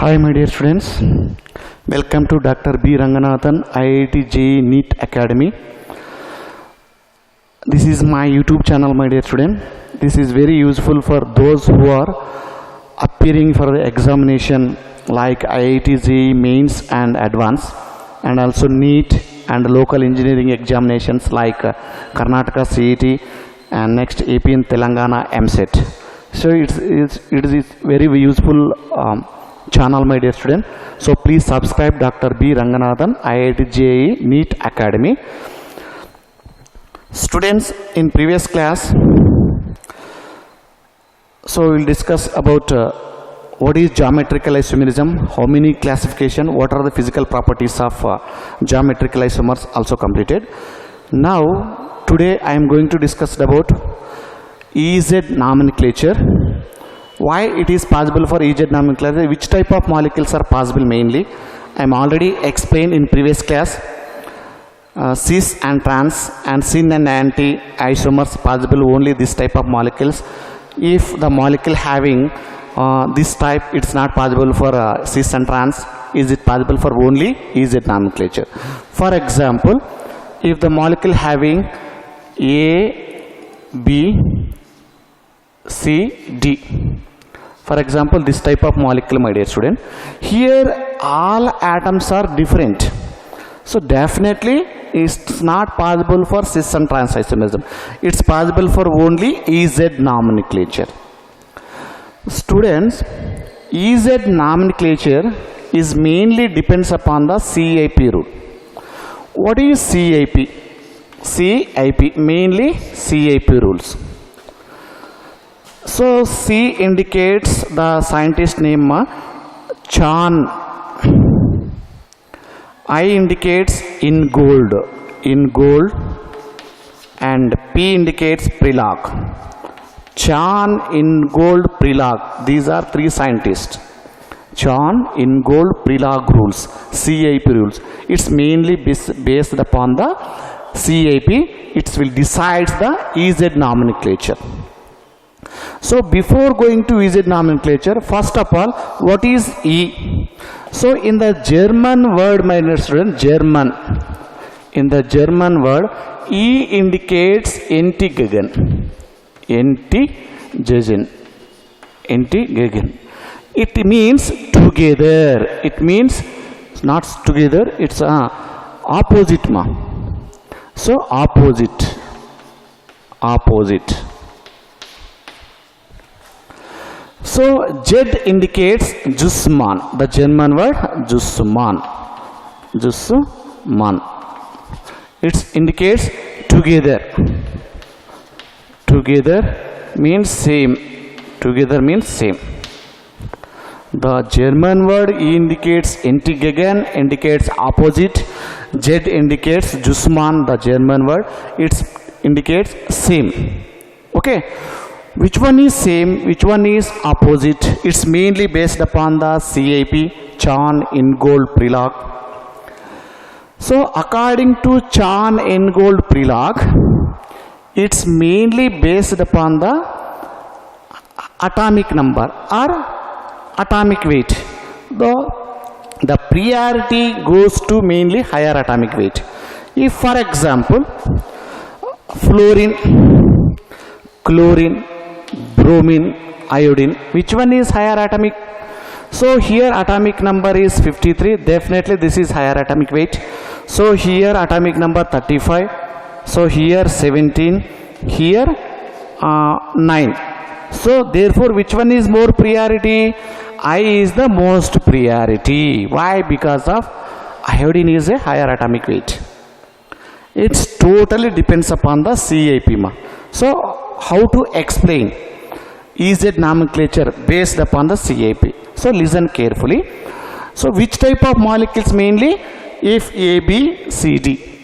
Hi my dear students, welcome to Dr. B. Ranganathan IIT JEE NEET Academy. This is my YouTube channel my dear student. This is very useful for those who are appearing for the examination like IIT JEE Mains and Advanced, and also NEET and local engineering examinations like Karnataka CET and next AP and Telangana MSET. So it is very useful channel my dear student. So please subscribe Dr. B. Ranganathan IIT JEE NEET Academy. Students, in previous class, so we will discuss about what is geometrical isomerism, how many classification, what are the physical properties of geometrical isomers also completed. Now today I am going to discuss about EZ nomenclature. Why it is possible for EZ nomenclature, which type of molecules are possible mainly. I am already explained in previous class. Cis and trans and syn and anti isomers possible only this type of molecules. If the molecule having this type, it's not possible for cis and trans. Is it possible for only EZ nomenclature? For example, if the molecule having A, B, C, D, for example, this type of molecule my dear student, here all atoms are different, so definitely it's not possible for cis and trans isomerism. It's possible for only EZ nomenclature. Students, EZ nomenclature is mainly depends upon the CIP rule. What is CIP? CIP, mainly CIP rules. So C indicates the scientist name Chan. I indicates in gold, and P indicates Prelog. Chan, in gold, Prelog. These are three scientists. Chan, in gold, Prelog rules, CIP rules. It's mainly based upon the CIP. It will decide the EZ nomenclature. So before going to EZ nomenclature, first of all, what is E? So in the German word, my dear student, in the German word, E indicates Entgegen. It means together. It means not together, it's opposite ma. So opposite. So Z indicates Zussmann, the German word Zussmann. It indicates together. Together means same. The German word E indicates Entgegen, indicates opposite. Z indicates Zussmann, the German word. It indicates same. Okay. Which one is same, which one is opposite? It's mainly based upon the CIP, Chan, Ingold, Prelog. So according to Chan, Ingold, Prelog, it's mainly based upon the atomic number or atomic weight. The priority goes to mainly higher atomic weight. If for example, fluorine, chlorine, bromine, iodine, which one is higher atomic? So here atomic number is 53, definitely this is higher atomic weight. So here atomic number 35, so here 17, here 9. So therefore which one is more priority? I is the most priority. Why? Because of iodine is a higher atomic weight. It totally depends upon the CIP. So how to explain EZ nomenclature based upon the CIP? So listen carefully. So which type of molecules mainly? If A, B, C, D,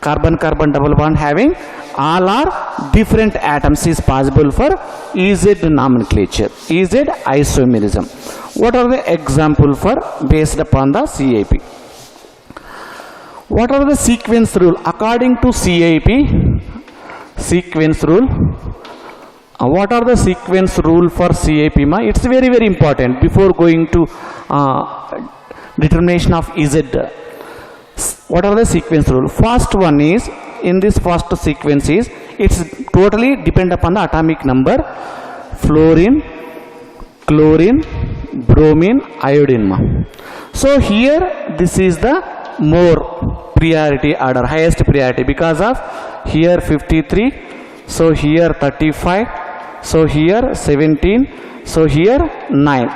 carbon-carbon double bond having, all are different atoms is possible for EZ nomenclature, EZ isomerism. What are the example for based upon the CIP? What are the sequence rule? According to CIP, sequence rule, What are the sequence rule for CIP? It's very important. Before going to determination of Z. What are the sequence rule? First one is, in this first sequence is, it's totally depend upon the atomic number: fluorine, chlorine, bromine, iodine. So here this is the more priority order, highest priority, because of here 53, so here 35, so here 17, so here 9.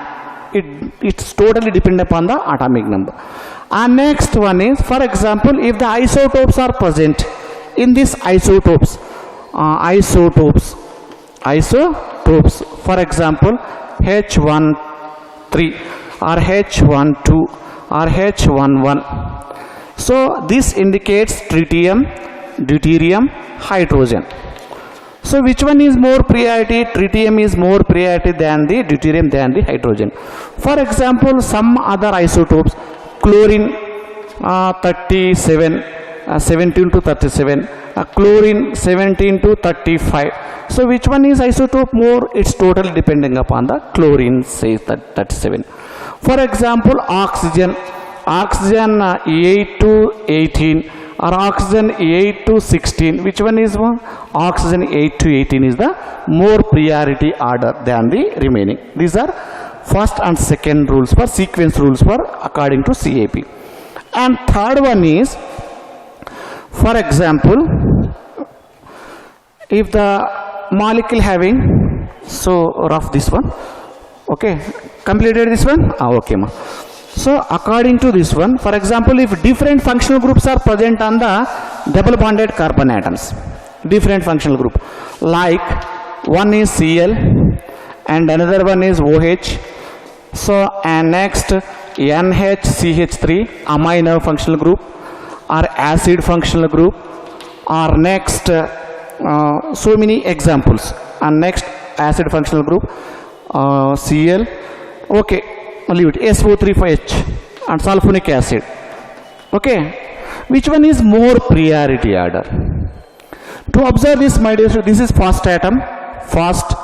It's totally depend upon the atomic number. And next one is, for example, if the isotopes are present in this isotopes, for example, H13 or H12 or H11. So this indicates tritium, deuterium, hydrogen. So which one is more priority? Tritium is more priority than the deuterium, than the hydrogen. For example, some other isotopes, chlorine 37, 17 to 37, chlorine 17 to 35. So which one is isotope more? It's totally depending upon the chlorine, say 37. For example, oxygen 8 to 18 or oxygen 8 to 16. Which one is more? Oxygen 8 to 18 is the more priority order than the remaining. These are first and second rules for sequence rules for according to CAP. And third one is, for example, if the molecule having, so rough this one, okay, completed this one, okay ma. So according to this one, for example, if different functional groups are present on the double bonded carbon atoms, different functional group, like one is Cl and another one is OH, so and next NHCH3 amino functional group or acid functional group, or next so many examples, and next acid functional group Cl, okay, leave it, SO35H and sulfonic acid. Okay, which one is more priority order? To observe this, my dear, this is first atom, first.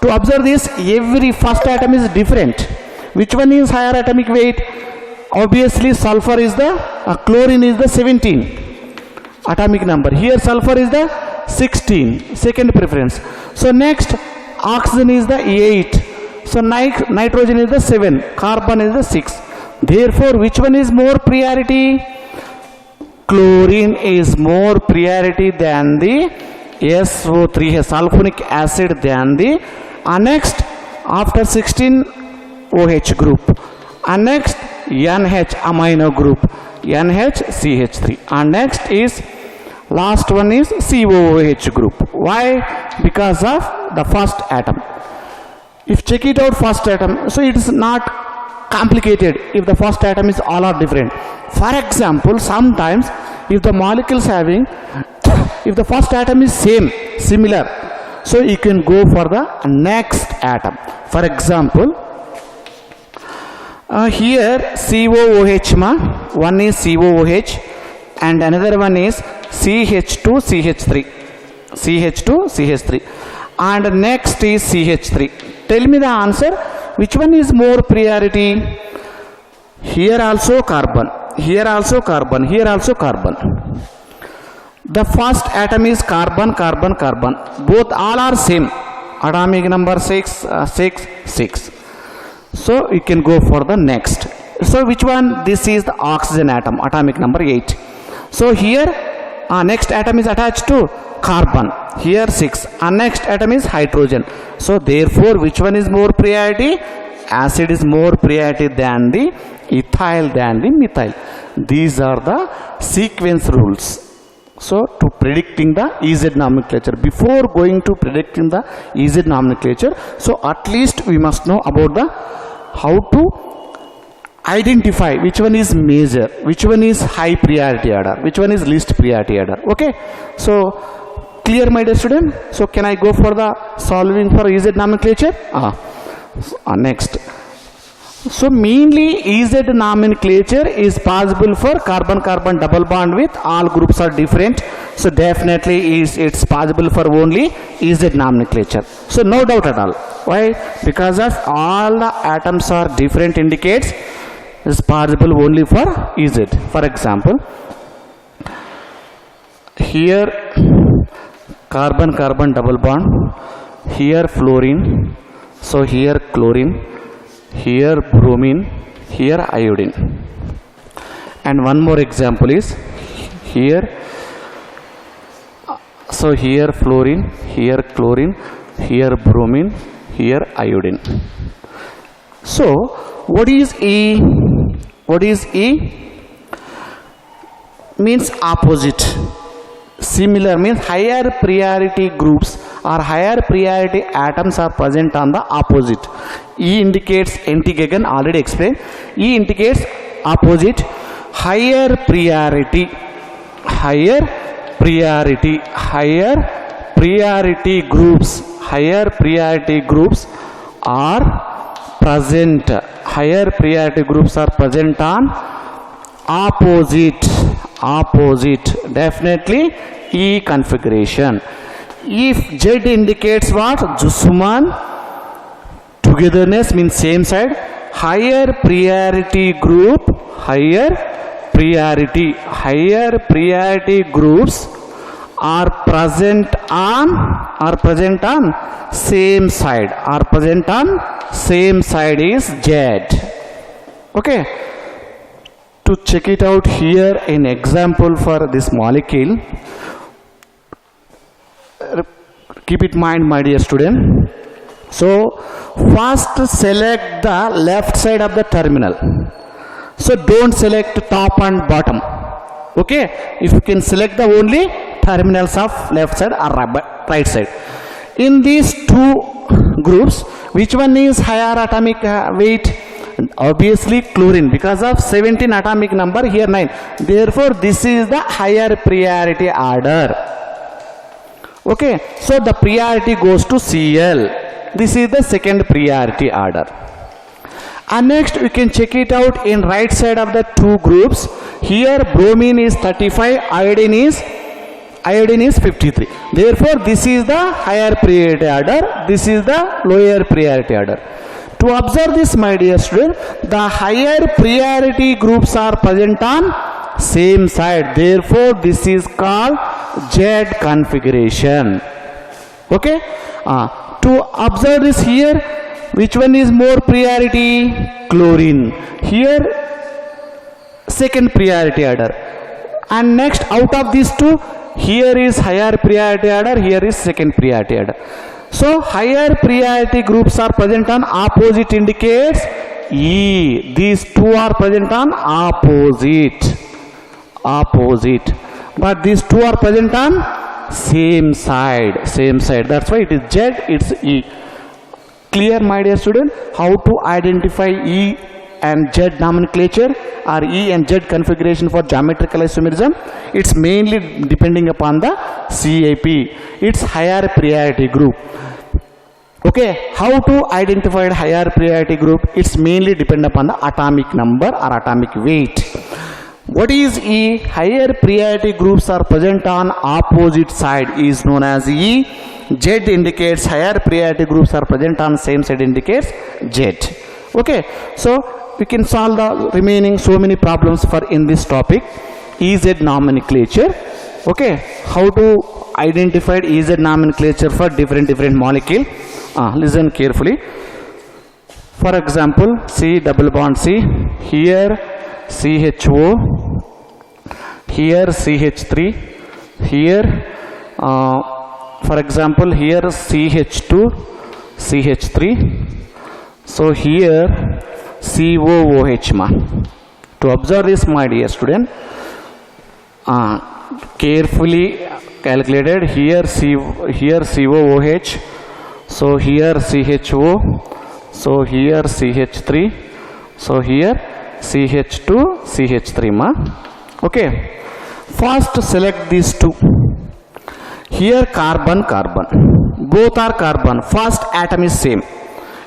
To observe this, every first atom is different. Which one is higher atomic weight? Obviously sulfur is the, chlorine is the 17 atomic number. Here sulfur is the 16, second preference. So next oxygen is the 8. So nitrogen is the 7, carbon is the 6. Therefore, which one is more priority? Chlorine is more priority than the SO3, sulfonic acid, than the next after 16 OH group, and next NH amino group, NHCH3, and next is last one is COOH group. Why? Because of the first atom. If check it out, first atom, so it is not complicated if the first atom is all are different. For example, sometimes if the molecules having, if the first atom is similar, so you can go for the next atom. For example, here COOH one is COOH and another one is CH2CH3 and next is CH3. Tell me the answer, which one is more priority? Here also carbon, here also carbon, here also carbon. The first atom is carbon, both all are same, atomic number 6. So you can go for the next. So which one? This is the oxygen atom, atomic number 8. So here next atom is attached to carbon, here 6, and next atom is hydrogen. So therefore, which one is more priority? Acid is more priority than the ethyl, than the methyl. These are the sequence rules. So to predicting the EZ nomenclature, before going to predicting the EZ nomenclature, so at least we must know about the how to identify which one is major, which one is high priority order, which one is least priority order. Okay, so clear, my dear student? So can I go for the solving for EZ nomenclature? Next, So mainly EZ nomenclature is possible for carbon-carbon double bond with all groups are different. So definitely it's possible for only EZ nomenclature. So no doubt at all. Why? Because of all the atoms are different indicates is possible only for EZ. For example, here carbon-carbon double bond, here fluorine, so here chlorine, here bromine, here iodine. And one more example is here, so here fluorine, here chlorine, here bromine, here iodine. So what is E? What is E? Means opposite. Similar means higher priority groups or higher priority atoms are present on the opposite. E indicates anti-Gagan, already explained. E indicates opposite. Higher priority groups are present. Higher priority groups are present on opposite. Definitely E configuration. If Z indicates what? Zusuman, togetherness means same side. Higher priority group, higher priority groups are present on same side. Same side is Z. Okay. To check it out here, an example for this molecule. Keep it in mind, my dear student. So first select the left side of the terminal. So don't select top and bottom. Okay, if you can select the only terminals of left side or right side. In these two groups, which one is higher atomic weight? Obviously chlorine, because of 17 atomic number, here 9. Therefore this is the higher priority order. Okay, so the priority goes to Cl. This is the second priority order. And next we can check it out in right side of the two groups. Here bromine is 35, iodine is 53. Therefore this is the higher priority order, this is the lower priority order. To observe this, my dear student, the higher priority groups are present on same side. Therefore this is called Z configuration. Okay. To observe this here, which one is more priority? Chlorine. Here second priority order. And next out of these two, here is higher priority order, here is second priority order. So higher priority groups are present on opposite indicates E. These two are present on opposite. But these two are present on same side. That's why it is Z, it's E. Clear, my dear student, how to identify E and Z nomenclature or E and Z configuration for geometrical isomerism? It's mainly depending upon the CAP. It's higher priority group. Okay, how to identify a higher priority group? It's mainly depend upon the atomic number or atomic weight. What is E? Higher priority groups are present on opposite side is known as E. Z indicates higher priority groups are present on same side indicates Z. Okay, so we can solve the remaining so many problems for in this topic. EZ nomenclature. Okay, how to identify EZ nomenclature for different molecule. Listen carefully. For example, C double bond C, here CHO, here CH3, here for example here CH2, CH3, so here COOH ma. To observe this, my dear student, carefully calculated. Here COOH, so here CHO, so here CH3, so here CH2, CH3 ma. Okay, first select these two. Here carbon, both are carbon. First atom is same.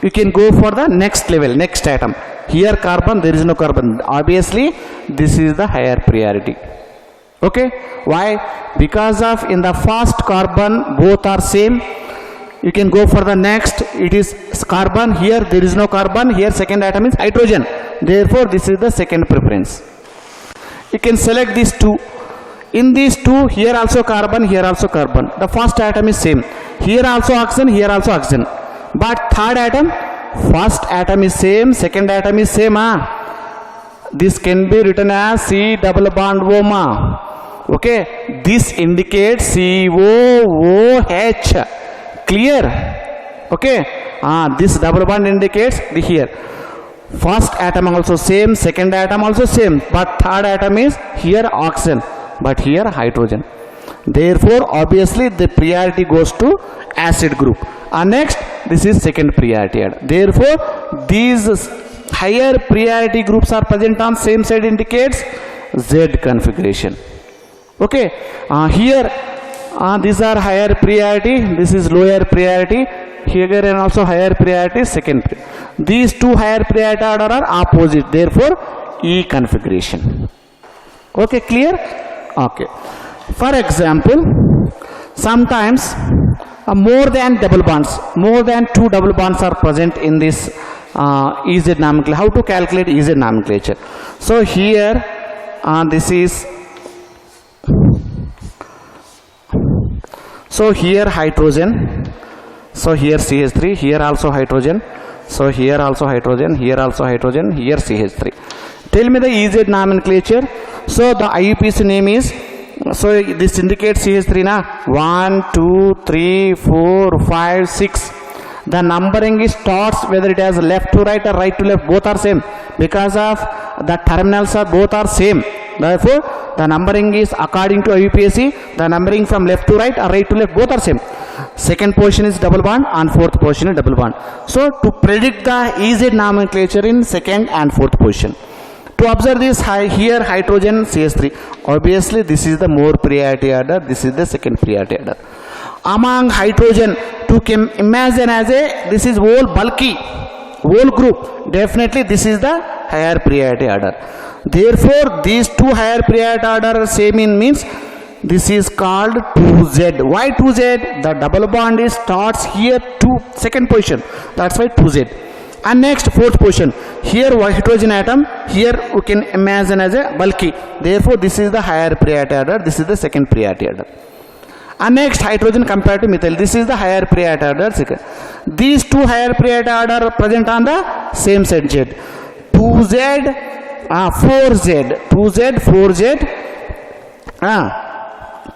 You can go for the next level, next atom. Here carbon, there is no carbon. Obviously, this is the higher priority. Okay, why? Because of in the first carbon both are same. You can go for the next. It is carbon. Here there is no carbon. Here second atom is hydrogen. Therefore, this is the second preference. You can select these two. In these two, here also carbon, here also carbon. The first atom is same. Here also oxygen, here also oxygen. But third atom, first atom is same, second atom is same. This can be written as C double bond O. Okay, this indicates COOH. Clear? Okay, this double bond indicates the here. First atom also same, second atom also same, but third atom is here oxygen, but here hydrogen. Therefore, obviously the priority goes to acid group. Next, this is second priority. Therefore, these higher priority groups are present on same side indicates Z configuration. Okay, here these are higher priority, this is lower priority, here and also higher priority, second. These two higher priority order are opposite, therefore E configuration. Okay, clear? Okay. For example, sometimes more than double bonds, more than two double bonds are present in this EZ nomenclature. How to calculate EZ nomenclature? So here this is, so here hydrogen, so here CH3, here also hydrogen, so here also hydrogen, here also hydrogen, here CH3. Tell me the EZ nomenclature. So the IUPAC name is, so this indicates CH3 na, 1, 2, 3, 4, 5, 6. The numbering is starts whether it has left to right or right to left, both are same, because of the terminals are both are same. Therefore, the numbering is according to IUPAC, the numbering from left to right or right to left, both are same. Second position is double bond and fourth position is double bond. So to predict the EZ nomenclature in second and fourth position, to observe this here hydrogen CH3, obviously this is the more priority order, this is the second priority order. Among hydrogen, to imagine as a, this is whole bulky, whole group, definitely this is the higher priority order. Therefore, these two higher priority order are same in means this is called 2Z. Why 2Z? The double bond is starts here to second position, that's why 2Z. And next fourth position, here hydrogen atom, here we can imagine as a bulky, therefore this is the higher priority order, this is the second priority order. And next hydrogen compared to methyl, this is the higher priority order. These two higher priority order are present on the same side Z. 2Z, 4Z, 2Z, 4Z,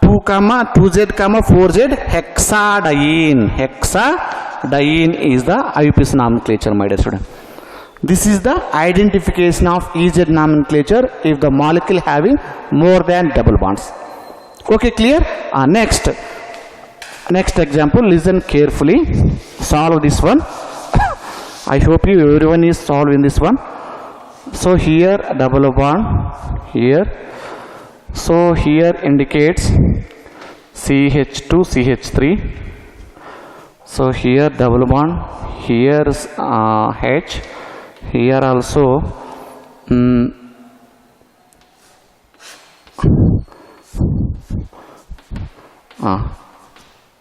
2Z, 4Z, hexadiene. Hexadiene is the IUPAC nomenclature, my dear student. This is the identification of EZ nomenclature if the molecule having more than double bonds. Okay, clear? Next example, listen carefully, solve this one. I hope everyone is solving this one. So here double bond, here, so here indicates CH2 CH3, so here double bond, here H, here also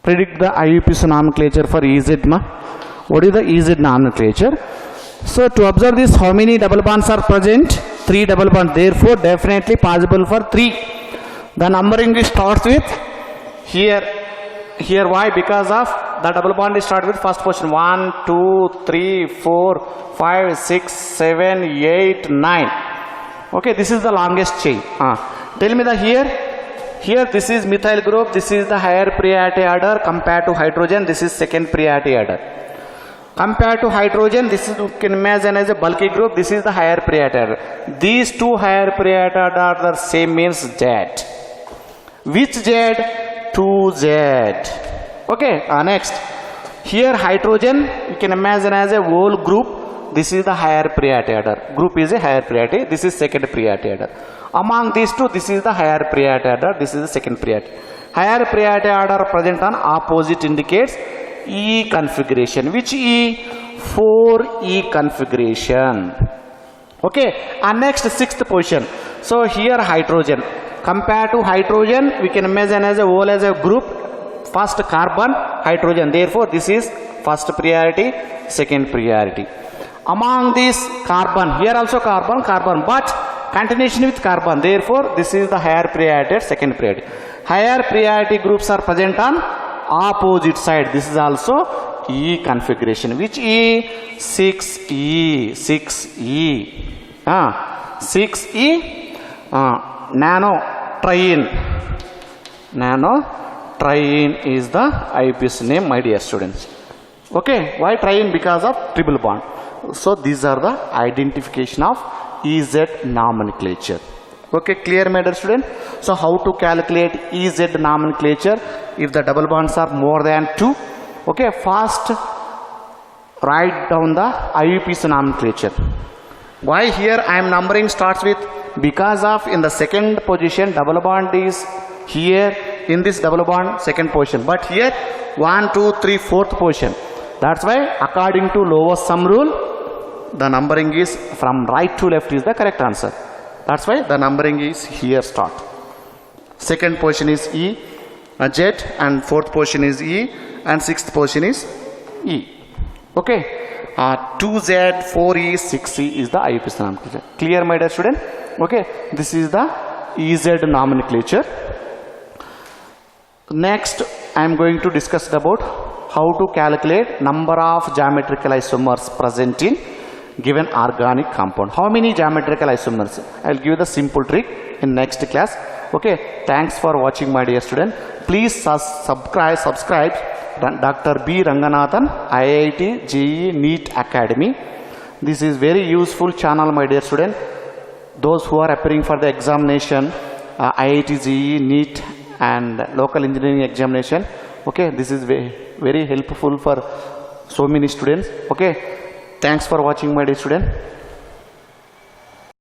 predict the IUPAC nomenclature for EZ. What is the EZ nomenclature? So to observe this, how many double bonds are present? 3 double bonds. Therefore, definitely possible for 3. The numbering starts with here. Why? Because of the double bond is start with first position 1, 2, 3, 4, 5, 6, 7, 8, 9. Okay, this is the longest chain. Tell me the here this is methyl group, this is the higher priority order compared to hydrogen, this is second priority order. Compared to hydrogen, this is, you can imagine as a bulky group, this is the higher priority order. These two higher priority order are the same, means Z. Which Z? 2Z. Okay, next. Here hydrogen, you can imagine as a whole group, this is the higher priority order. Group is a higher priority, this is second priority order. Among these two, this is the higher priority order, this is the second priority. Higher priority order present on opposite indicates E configuration. Which E? 4E configuration. Okay, and next sixth position. So here hydrogen. Compared to hydrogen, we can imagine as a whole as a group. First carbon, hydrogen. Therefore, this is first priority, second priority. Among these carbon, here also carbon, carbon, but continuation with carbon. Therefore, this is the higher priority, second priority. Higher priority groups are present on opposite side. This is also E configuration. Which E? 6E. 6E. 6E. Nano triene. Nano triene is the IUPAC name, my dear students. Okay, why triene? Because of triple bond. So these are the identification of EZ nomenclature. Okay, clear, my dear student? So how to calculate EZ nomenclature if the double bonds are more than 2? Okay, first write down the IUPAC nomenclature. Why here I am numbering starts with? Because of in the second position double bond is here, in this double bond second position, but here 1, 2, 3, fourth position. That's why according to lowest sum rule, the numbering is from right to left is the correct answer. That's why the numbering is here start. Second position is E, Z, and fourth position is E, and sixth position is E. Okay, 2Z, 4E, 6E is the IUPAC nomenclature. Clear, my dear student? Okay, this is the EZ nomenclature. Next, I am going to discuss about how to calculate number of geometrical isomers present in given organic compound. How many geometrical isomers? I will give you the simple trick in next class. Okay, thanks for watching, my dear student. Please subscribe Dr. B. Ranganathan, IIT JEE NEET Academy. This is very useful channel, my dear student. Those who are appearing for the examination, IIT JEE NEET and local engineering examination. Okay, this is very helpful for so many students. Okay, thanks for watching, my dear student.